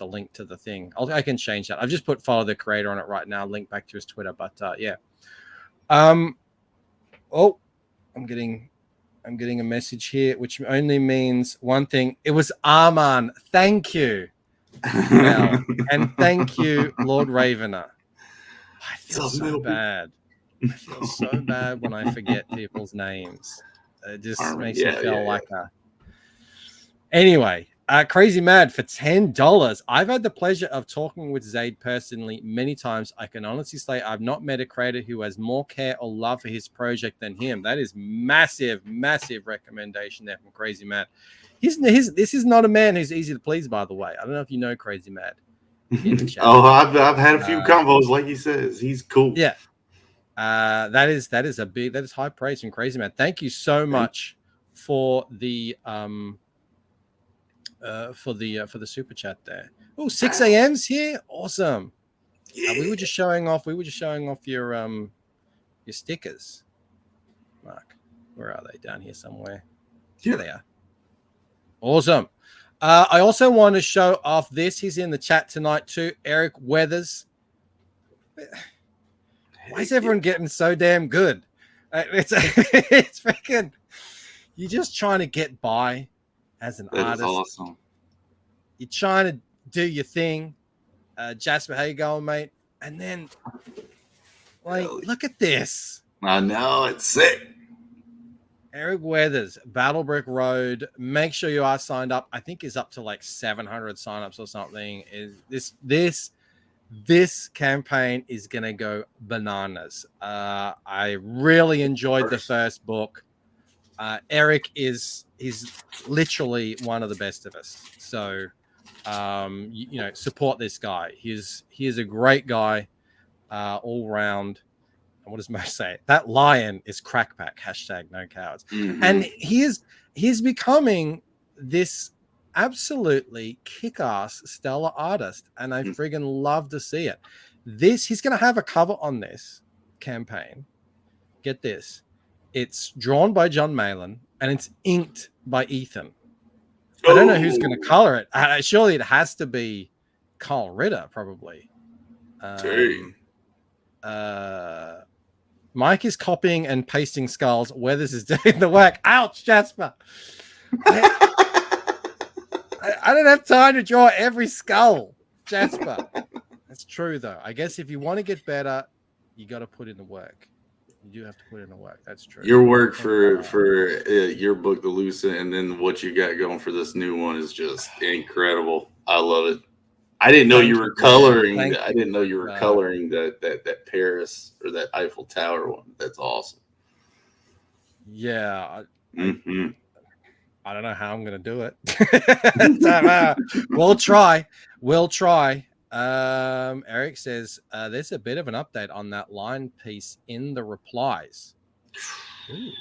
link to the thing. I can change that. I've just put follow the creator on it right now, link back to his Twitter. But yeah. Oh, I'm getting a message here, which only means one thing. It was Arman. Thank you, Mel, and thank you, Lord Ravener. I feel so bad. I feel so bad when I forget people's names. It just makes me feel like a. Anyway, Crazy Mad for $10. I've had the pleasure of talking with Zaid personally many times. I can honestly say I've not met a creator who has more care or love for his project than him. That is massive, massive recommendation there from Crazy Mad. This is not a man who's easy to please, by the way. I don't know if you know Crazy Mad.
I've had a few combos, like he says. He's cool.
Yeah. That is high praise from Crazy Mad. Thank you so much for the super chat there. Oh, 6 a.m.'s here. Awesome. We were just showing off your stickers. Mark, where are they? Down here somewhere. Here they are. Awesome. I also want to show off this. He's in the chat tonight too. Eric Weathers. Why is everyone getting so damn good? It's freaking. You're just trying to get by as an artist.
Awesome.
You're trying to do your thing. Jasper, how you going, mate? And then, look at this.
I know, it's sick.
Eric Weathers, Battle Brick Road. Make sure you are signed up. I think he's up to like 700 signups or something. This campaign is gonna go bananas. I really enjoyed the first book. Eric he's literally one of the best of us. So, support this guy. He is a great guy, all round. And what does Mo say? That lion is crackback. # no cowards. Mm-hmm. And he's becoming this absolutely kick-ass stellar artist, and I friggin' love to see it. He's gonna have a cover on this campaign. Get this. It's drawn by John Malin and it's inked by Ethan. I don't know who's going to color it. Surely it has to be Carl Ritter, probably.
Dang.
Mike is copying and pasting skulls. Weathers is doing the work. Ouch, Jasper. I don't have time to draw every skull, Jasper. That's true, though. I guess if you want to get better, you got to put in the work. You do have to put in the work. That's true.
Your work for your book, The Lucent, and then what you got going for this new one is just incredible. I love it. I didn't know you were coloring. I didn't know you were coloring that Paris or that Eiffel Tower one. That's awesome.
Yeah.
Mm-hmm.
I don't know how I'm going to do it. We'll try. We'll try. Eric says there's a bit of an update on that line piece in the replies. Ooh.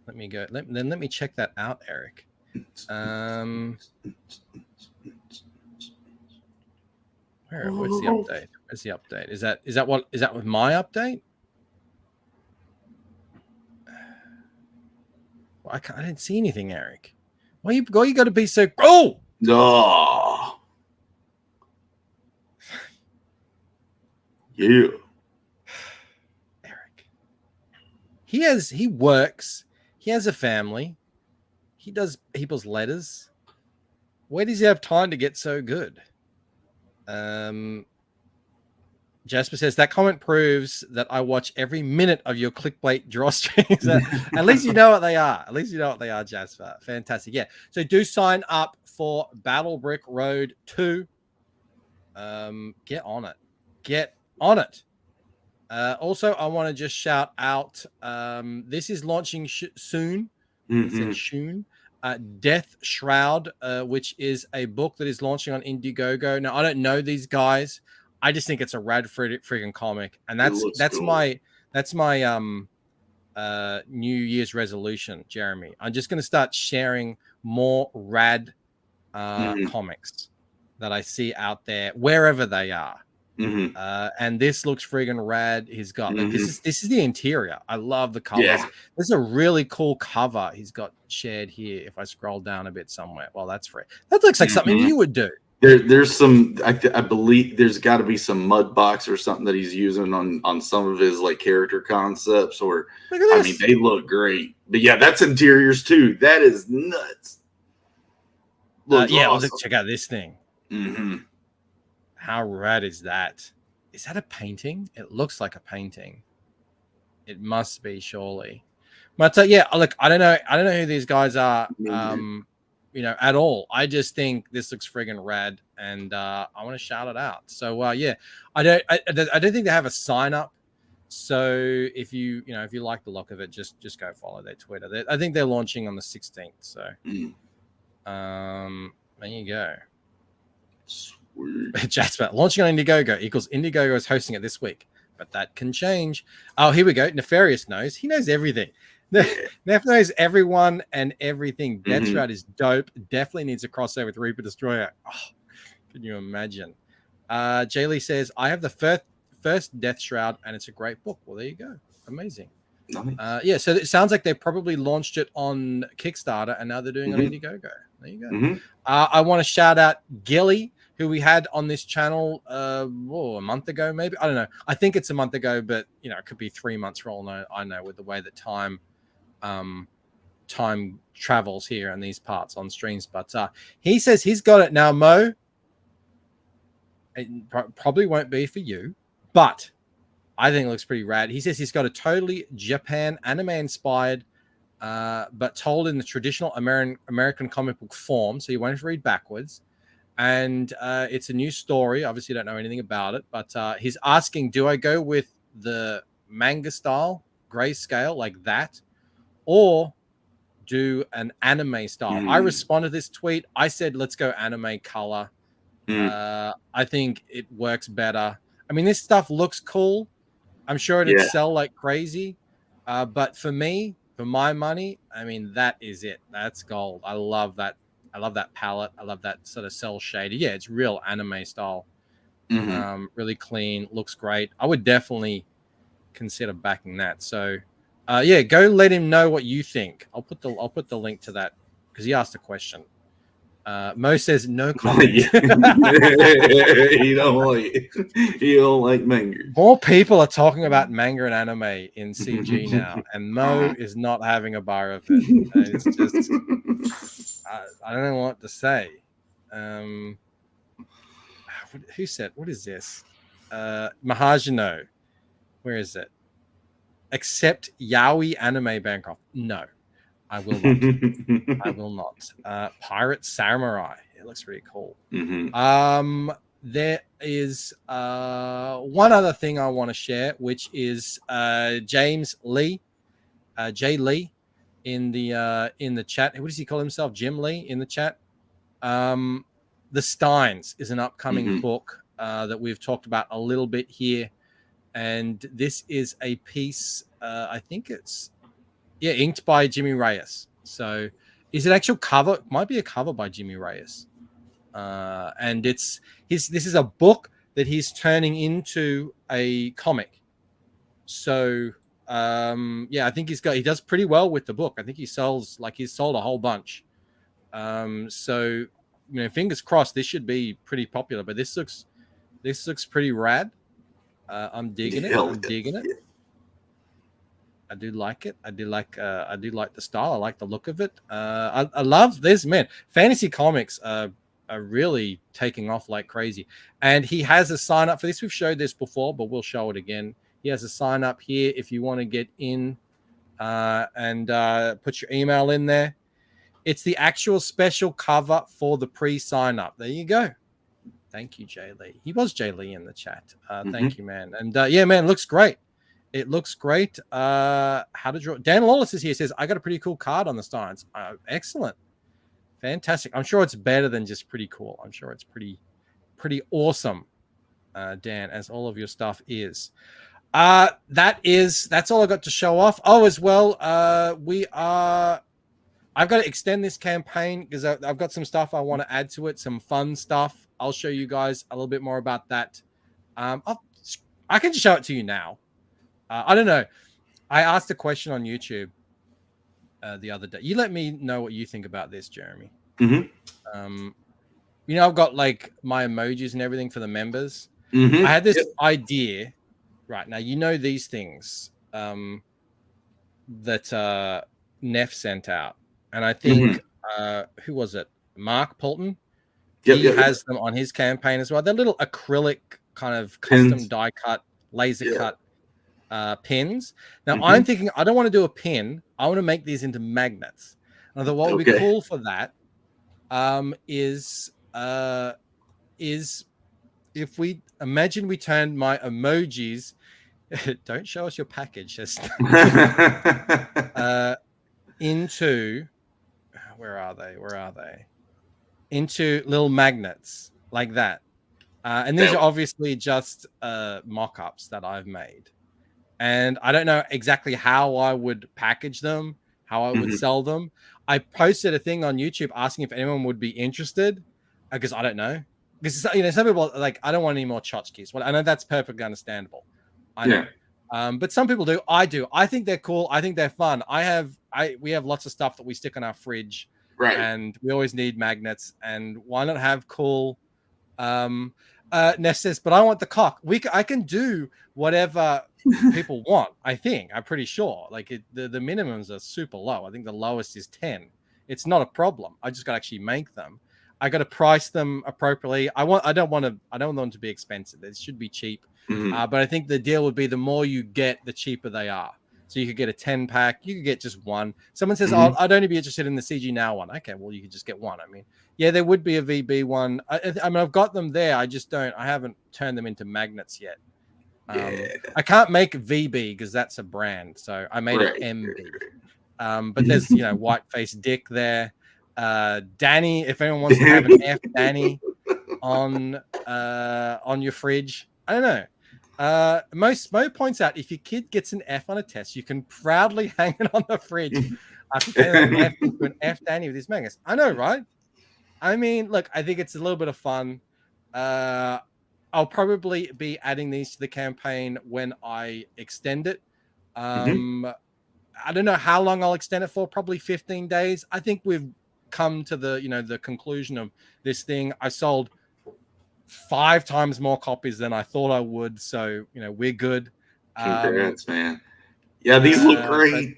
Let me go. Let me check that out, Eric. What's the update? Where's the update? Is that with my update? Well, I didn't see anything, Eric. Why you got to be so? Oh
no! Yeah,
Eric. He works. He has a family. He does people's letters. Where does he have time to get so good? Jasper says that comment proves that I watch every minute of your clickbait draw streams. At least you know what they are. At least you know what they are, Jasper. Fantastic. Yeah. So do sign up for Battle Brick Road 2. Get on it. Get on it. Also, I want to just shout out. This is launching soon.
Mm-hmm.
Soon. Death Shroud, which is a book that is launching on Indiegogo. Now, I don't know these guys. I just think it's a rad friggin' comic, and that's cool. my New Year's resolution, Jeremy. I'm just going to start sharing more rad comics that I see out there wherever they are.
Mm-hmm.
And this looks friggin' rad. He's got like, this is the interior. I love the colors. Yeah. There's a really cool cover he's got shared here. If I scroll down a bit somewhere, well, that's free. That looks like something you would do.
There's some. I believe there's got to be some mud box or something that he's using on some of his like character concepts. Or I mean, they look great. But yeah, that's interiors too. That is nuts.
Yeah, awesome. Let's check out this thing.
Mm-hmm.
How rad is that? Is that a painting? It looks like a painting. It must be, surely. But yeah, look, I don't know who these guys are, at all. I just think this looks friggin' rad, and I want to shout it out. So yeah, I don't think they have a sign up. So if you like the look of it, just go follow their Twitter. I think they're launching on the 16th. So there you go. Jasper, launching on Indiegogo equals Indiegogo is hosting it this week, but that can change. Oh, here we go. Nefarious knows. He knows everything. Nef knows everyone and everything. Death Shroud is dope. Definitely needs a crossover with Reaper Destroyer. Oh, can you imagine? Jaylee says, I have the first Death Shroud, and it's a great book. Well, there you go. Amazing.
Nice.
Yeah, so it sounds like they probably launched it on Kickstarter, and now they're doing it on Indiegogo. There you go. I want to shout out Gilly, who we had on this channel a month ago, maybe. I don't know. I think it's a month ago, but it could be 3 months for all I know with the way that time travels here in these parts on streams. But he says he's got it now, Mo. It probably won't be for you, but I think it looks pretty rad. He says he's got a totally Japan anime inspired, but told in the traditional American comic book form, so you won't have to read backwards. And it's a new story. Obviously, don't know anything about it, but he's asking, do I go with the manga style, grayscale like that, or do an anime style? I responded to this tweet. I said, let's go anime color. I think it works better. I mean, this stuff looks cool. I'm sure it'd sell like crazy. But for me, for my money, I mean, that is it. That's gold. I love that. I love that palette. I love that sort of cell shaded. Yeah, it's real anime style. Really clean. Looks great. I would definitely consider backing that. So, yeah, go let him know what you think. I'll put the link to that because he asked a question. Mo says no comment.
he don't like manga.
More people are talking about manga and anime in CG now, and Mo is not having a bar of it. It's just I don't know what to say. Who said what is this? Mahajino, where is it? Accept Yaoi anime Bancroft. No, I will not. I will not. Pirate Samurai. It looks really cool. There is one other thing I want to share, which is James Lee, Jay Lee, in the chat. What does he call himself? Jim Lee in the chat. The Steins is an upcoming book that we've talked about a little bit here, and this is a piece. I think it's inked by Jimmy Reyes. So is it actual cover? It might be a cover by Jimmy Reyes. And this is a book that he's turning into a comic. So I think he does pretty well with the book. I think he's sold a whole bunch. So fingers crossed, this should be pretty popular. But this looks pretty rad. I'm digging it. I do like it. I do like the style. I like the look of it. I love this, man. Fantasy comics are really taking off like crazy. And he has a sign up for this. We've showed this before, but we'll show it again. He has a sign up here if you want to get in and put your email in there. It's the actual special cover for the pre-sign up. There you go. Thank you, Jay Lee. He was Jay Lee in the chat. Thank you, man. And man, it looks great. It looks great. How to draw. Dan Lawless is here. Says, I got a pretty cool card on the Steins. Excellent. Fantastic. I'm sure it's better than just pretty cool. I'm sure it's pretty awesome, Dan, as all of your stuff is. That's all I got to show off. Oh, as well, I've got to extend this campaign because I've got some stuff I want to add to it, some fun stuff. I'll show you guys a little bit more about that. I can just show it to you now. I don't know. I asked a question on YouTube the other day. You let me know what you think about this, Jeremy. I've got like my emojis and everything for the members. I had this idea. Right now, these things that Neff sent out, and I think who was it? Mark Poulton. He has them on his campaign as well. They're little acrylic kind of custom die cut, laser cut pins. Now I'm thinking I don't want to do a pin. I want to make these into magnets. And I thought what would be cool for that is if we imagine we turned my emojis. Don't show us your package. Just into where are they? Into little magnets like that. And these are obviously just mock-ups that I've made. And I don't know exactly how I would package them, how I would sell them. I posted a thing on YouTube asking if anyone would be interested because I don't know. Because some people are like, I don't want any more tchotchkes. Well, I know that's perfectly understandable. I know. But some people do. I do. I think they're cool. I think they're fun. We have lots of stuff that we stick on our fridge. Right. And we always need magnets. And why not have cool Ness says, but I want the cock. I can do whatever people want, I think. I'm pretty sure. Like the minimums are super low. I think the lowest is 10. It's not a problem. I just got to actually make them. I got to price them appropriately. I don't want them to be expensive. It should be cheap. But I think the deal would be the more you get, the cheaper they are. So you could get a 10-pack. You could get just one. Someone says, oh, I'd only be interested in the CG Now one. Okay, well, you could just get one. I mean, yeah, there would be a VB one. I mean, I've got them there. I haven't turned them into magnets yet. I can't make VB because that's a brand. So I made it MB. But there's, white face dick there. Danny, if anyone wants to have an F Danny on your fridge, I don't know. Mo points out if your kid gets an F on a test, you can proudly hang it on the fridge. I can turn an F Danny with his magnets. I know, right? I mean, look, I think it's a little bit of fun. I'll probably be adding these to the campaign when I extend it. I don't know how long I'll extend it for. Probably 15 days. I think we've come to the the conclusion of this thing. I sold 5 times more copies than I thought I would, so we're good.
Congrats, man. Yeah, these look great.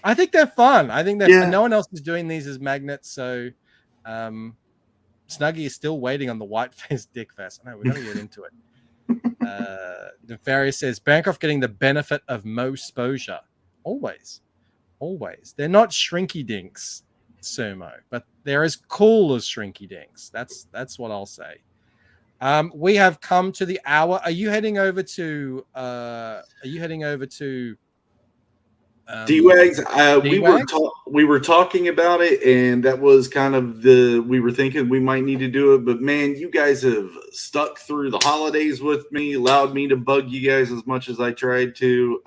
I think they're fun. I think that no one else is doing these as magnets, so Snuggie is still waiting on the white-faced dick vest. I know, we're going to get into it. Nefarious says, Bancroft getting the benefit of Mo exposure. Always. They're not shrinky dinks, Sumo, but they're as cool as shrinky dinks. That's what I'll say. We have come to the hour. Are you heading over to
D-Wags? We were talking about it, and that was kind of we were thinking we might need to do it, but man, you guys have stuck through the holidays with me, allowed me to bug you guys as much as I tried to,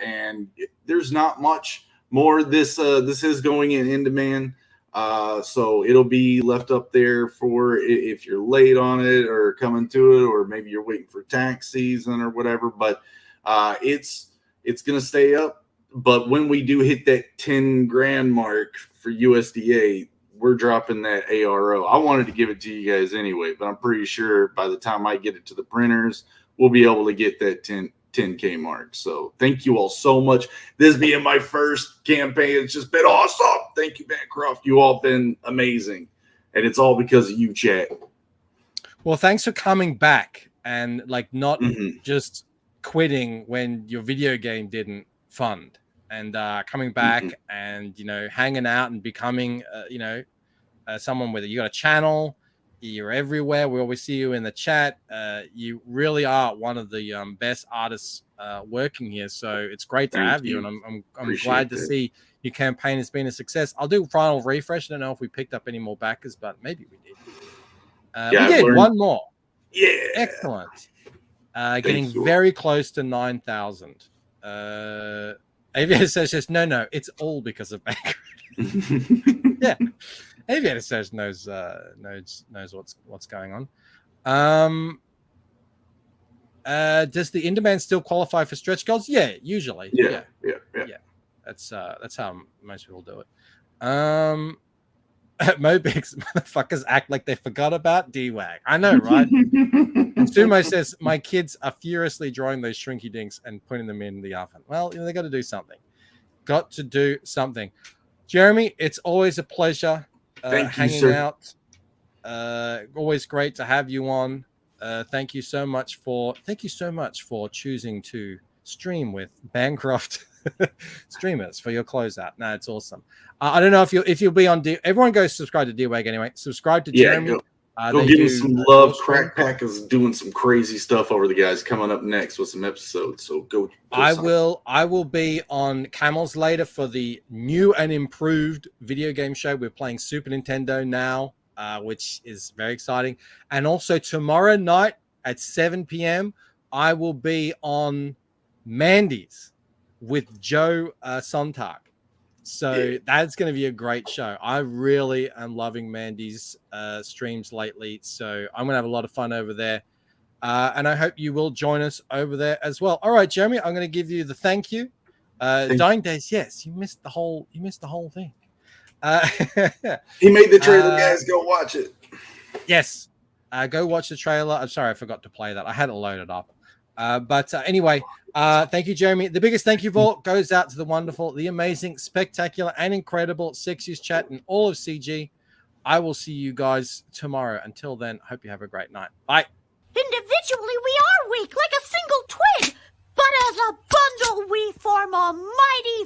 and there's not much more. This is going in demand. So it'll be left up there for if you're late on it or coming to it, or maybe you're waiting for tax season or whatever, but it's going to stay up. But when we do hit that 10 grand mark for USDA, we're dropping that ARO. I wanted to give it to you guys anyway, but I'm pretty sure by the time I get it to the printers, we'll be able to get that 10K mark. So thank you all so much. This being my first campaign, it's just been awesome. Thank you, Bancroft. You all been amazing. And it's all because of you, chat.
Well, thanks for coming back and not just quitting when your video game didn't fund, and coming back and hanging out and becoming someone with you got a channel. You're everywhere. We always see you in the chat. You really are one of the best artists working here. So it's great to have you. And I'm glad to see your campaign has been a success. I'll do a final refresh. I don't know if we picked up any more backers, but maybe we did. We did one more.
Yeah.
Excellent. Getting very close to 9,000. Aviator says just no, it's all because of Bancroft. Yeah. Aviator says knows what's going on. Does the in-demand still qualify for stretch goals? Yeah, usually. Yeah. That's how most people do it. Mobix motherfuckers act like they forgot about D-Wag. I know, right? And Sumo says my kids are furiously drawing those shrinky dinks and putting them in the oven. Well, they got to do something. Jeremy, it's always a pleasure. Hanging out. Always great to have you on. Thank you so much for choosing to stream with Bancroft streamers for your closeout. No, it's awesome. I don't know if you'll be on. Everyone go subscribe to D-Wag anyway. Subscribe to Jeremy.
Go give me some love. Crack Pack is doing some crazy stuff over the guys coming up next with some episodes. So go.
I will be on Camels later for the new and improved video game show. We're playing Super Nintendo now, which is very exciting. And also tomorrow night at 7 p.m. I will be on Mandy's with Joe Sontag. So that's going to be a great show. I really am loving Mandy's streams lately. So I'm going to have a lot of fun over there. And I hope you will join us over there as well. All right, Jeremy, I'm going to give you the thank you. Dying Days, yes, you missed the whole thing.
He made the trailer, guys. Go watch it.
Yes. Go watch the trailer. I'm sorry, I forgot to play that. I had it loaded up. But anyway, thank you, Jeremy. The biggest thank you of all goes out to the wonderful, the amazing, spectacular, and incredible Sexiest Chat and all of CG. I will see you guys tomorrow. Until then, hope you have a great night. Bye.
Individually, we are weak like a single twig, but as a bundle, we form a mighty